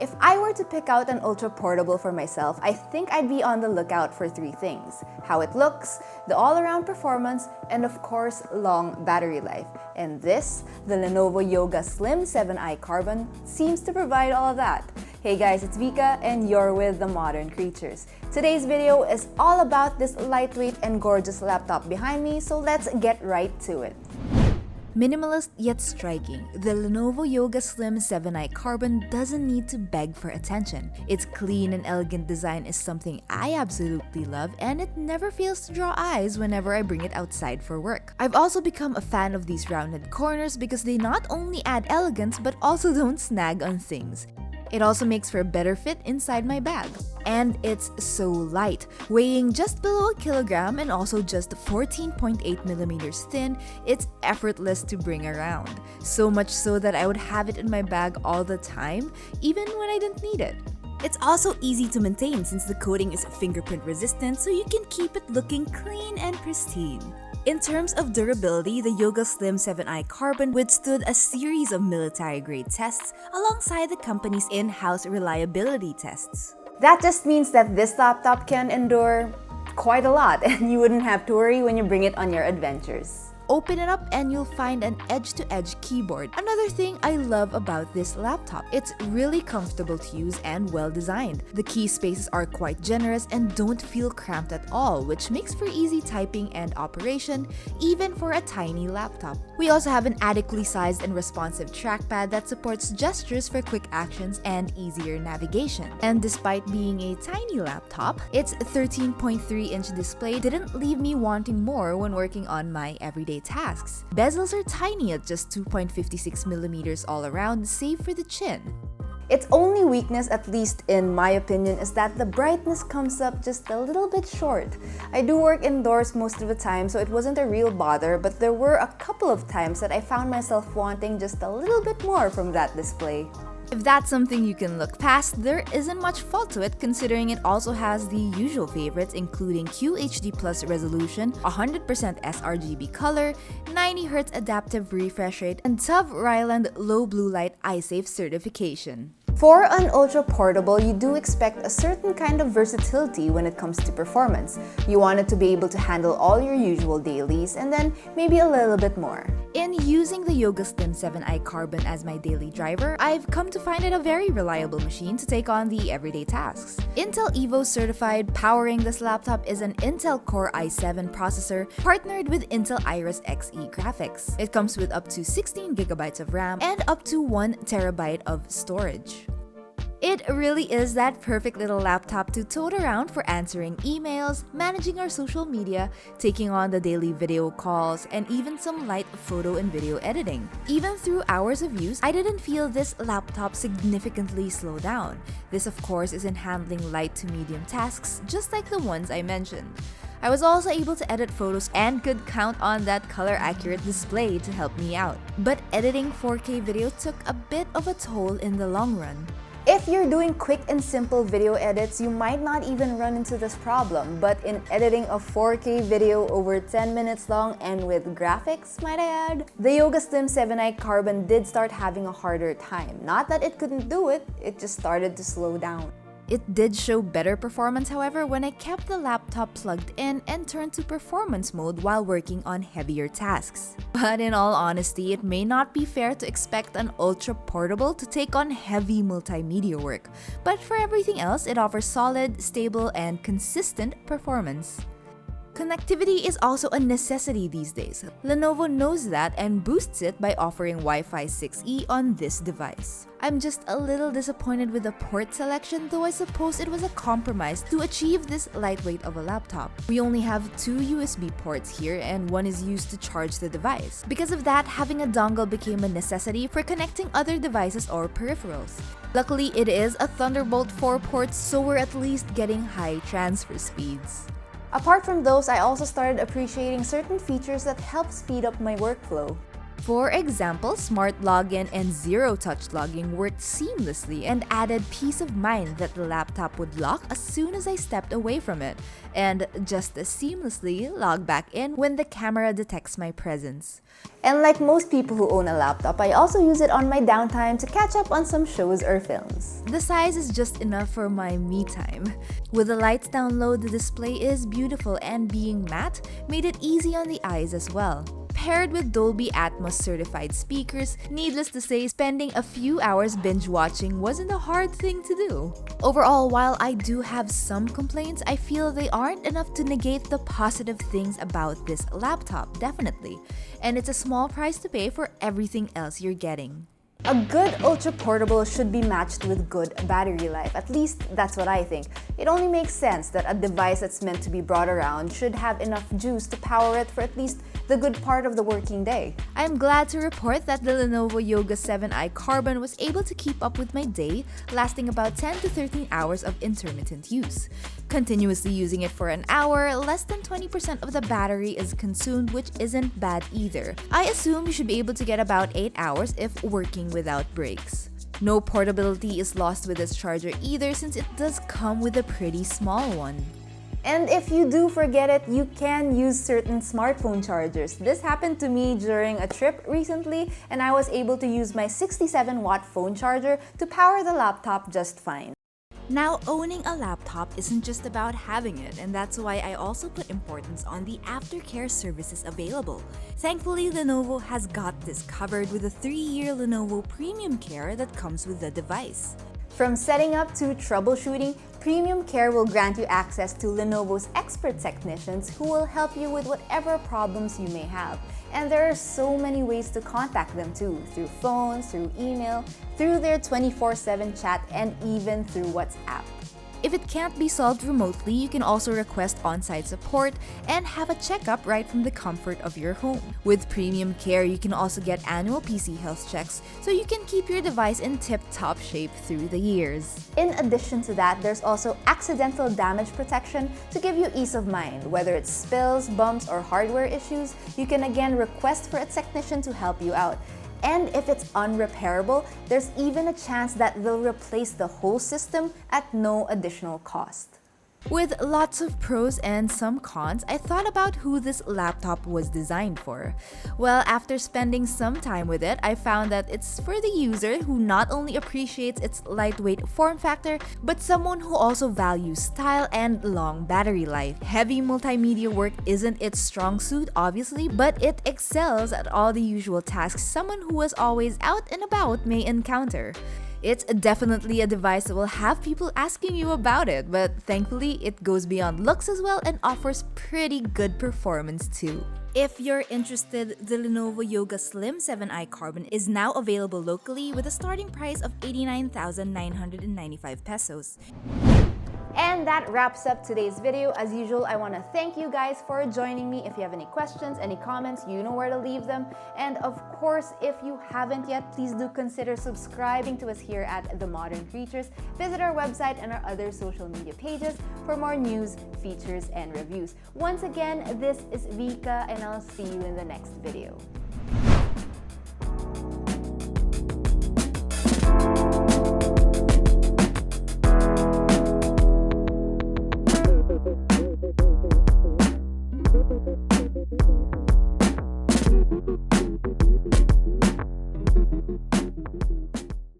If I were to pick out an Ultraportable for myself, I think I'd be on the lookout for three things: how it looks, the all-around performance, and of course, long battery life. And this, the Lenovo Yoga Slim 7i Carbon, seems to provide all of that. Hey guys, it's Vika and you're with The Modern Creatures. Today's video is all about this lightweight and gorgeous laptop behind me, so let's get right to it. Minimalist yet striking, the Lenovo Yoga Slim 7i Carbon doesn't need to beg for attention. Its clean and elegant design is something I absolutely love, and it never fails to draw eyes whenever I bring it outside for work. I've also become a fan of these rounded corners because they not only add elegance but also don't snag on things. It also makes for a better fit inside my bag. And it's so light, weighing just below a kilogram and also just 14.8 millimeters thin. It's effortless to bring around. So much so that I would have it in my bag all the time, even when I didn't need it. It's also easy to maintain since the coating is fingerprint resistant, so you can keep it looking clean and pristine. In terms of durability, the Yoga Slim 7i Carbon withstood a series of military-grade tests alongside the company's in-house reliability tests. That just means that this laptop can endure quite a lot, and you wouldn't have to worry when you bring it on your adventures. Open it up and you'll find an edge-to-edge keyboard. Another thing I love about this laptop, it's really comfortable to use and well-designed. The key spaces are quite generous and don't feel cramped at all, which makes for easy typing and operation, even for a tiny laptop. We also have an adequately sized and responsive trackpad that supports gestures for quick actions and easier navigation. And despite being a tiny laptop, its 13.3-inch display didn't leave me wanting more when working on my everyday tasks. Bezels are tiny at just 2.56 millimeters all around, save for the chin. Its only weakness, at least in my opinion, is that the brightness comes up just a little bit short. I do work indoors most of the time, so it wasn't a real bother, but there were a couple of times that I found myself wanting just a little bit more from that display. If that's something you can look past, there isn't much fault to it considering it also has the usual favorites including QHD Plus resolution, 100% sRGB color, 90Hz adaptive refresh rate, and TUV Ryland low blue light eye safe certification. For an Ultraportable, you do expect a certain kind of versatility when it comes to performance. You want it to be able to handle all your usual dailies and then maybe a little bit more. In using the Yoga Slim 7i Carbon as my daily driver, I've come to find it a very reliable machine to take on the everyday tasks. Intel Evo certified, powering this laptop is an Intel Core i7 processor partnered with Intel Iris Xe graphics. It comes with up to 16GB of RAM and up to 1TB of storage. It really is that perfect little laptop to tote around for answering emails, managing our social media, taking on the daily video calls, and even some light photo and video editing. Even through hours of use, I didn't feel this laptop significantly slow down. This of course is in handling light to medium tasks, just like the ones I mentioned. I was also able to edit photos and could count on that color-accurate display to help me out. But editing 4K video took a bit of a toll in the long run. If you're doing quick and simple video edits, you might not even run into this problem, but in editing a 4K video over 10 minutes long and with graphics, might I add, the Yoga Slim 7i Carbon did start having a harder time. Not that it couldn't do it, it just started to slow down. It did show better performance, however, when I kept the laptop plugged in and turned to performance mode while working on heavier tasks. But in all honesty, it may not be fair to expect an Ultraportable to take on heavy multimedia work, but for everything else, it offers solid, stable, and consistent performance. Connectivity is also a necessity these days. Lenovo knows that and boosts it by offering Wi-Fi 6E on this device. I'm just a little disappointed with the port selection, though I suppose it was a compromise to achieve this lightweight of a laptop. We only have 2 USB ports here and one is used to charge the device. Because of that, having a dongle became a necessity for connecting other devices or peripherals. Luckily, it is a Thunderbolt 4 port, so we're at least getting high transfer speeds. Apart from those, I also started appreciating certain features that help speed up my workflow. For example, smart login and zero-touch logging worked seamlessly and added peace of mind that the laptop would lock as soon as I stepped away from it, and just as seamlessly log back in when the camera detects my presence. And like most people who own a laptop, I also use it on my downtime to catch up on some shows or films. The size is just enough for my me time. With the lights down low, the display is beautiful, and being matte made it easy on the eyes as well. Paired with Dolby Atmos certified speakers, needless to say, spending a few hours binge watching wasn't a hard thing to do. Overall, while I do have some complaints, I feel they aren't enough to negate the positive things about this laptop, definitely. And it's a small price to pay for everything else you're getting. A good Ultraportable should be matched with good battery life. At least that's what I think. It only makes sense that a device that's meant to be brought around should have enough juice to power it for at least the good part of the working day. I'm glad to report that the Lenovo Yoga 7i Carbon was able to keep up with my day, lasting about 10 to 13 hours of intermittent use. Continuously using it for an hour, less than 20% of the battery is consumed, which isn't bad either. I assume you should be able to get about 8 hours if working without breaks. No portability is lost with this charger either, since it does come with a pretty small one. And if you do forget it, you can use certain smartphone chargers. This happened to me during a trip recently, and I was able to use my 67-watt phone charger to power the laptop just fine. Now, owning a laptop isn't just about having it, and that's why I also put importance on the aftercare services available. Thankfully, Lenovo has got this covered with a 3-year Lenovo Premium Care that comes with the device. From setting up to troubleshooting, Premium Care will grant you access to Lenovo's expert technicians who will help you with whatever problems you may have. And there are so many ways to contact them too, through phones, through email, through their 24/7 chat, and even through WhatsApp. If it can't be solved remotely, you can also request on-site support and have a checkup right from the comfort of your home. With Premium Care, you can also get annual PC health checks so you can keep your device in tip-top shape through the years. In addition to that, there's also accidental damage protection to give you ease of mind. Whether it's spills, bumps, or hardware issues, you can again request for a technician to help you out. And if it's unrepairable, there's even a chance that they'll replace the whole system at no additional cost. With lots of pros and some cons, I thought about who this laptop was designed for. Well, after spending some time with it, I found that it's for the user who not only appreciates its lightweight form factor, but someone who also values style and long battery life. Heavy multimedia work isn't its strong suit, obviously, but it excels at all the usual tasks someone who is always out and about may encounter. It's definitely a device that will have people asking you about it, but thankfully it goes beyond looks as well and offers pretty good performance too. If you're interested, the Lenovo Yoga Slim 7i Carbon is now available locally with a starting price of 89,995 pesos. And that wraps up today's video. As usual, I want to thank you guys for joining me. If you have any questions, any comments, you know where to leave them. And of course, if you haven't yet, please do consider subscribing to us here at The Modern Creatures. Visit our website and our other social media pages for more news, features, and reviews. Once again, this is Vika, and I'll see you in the next video.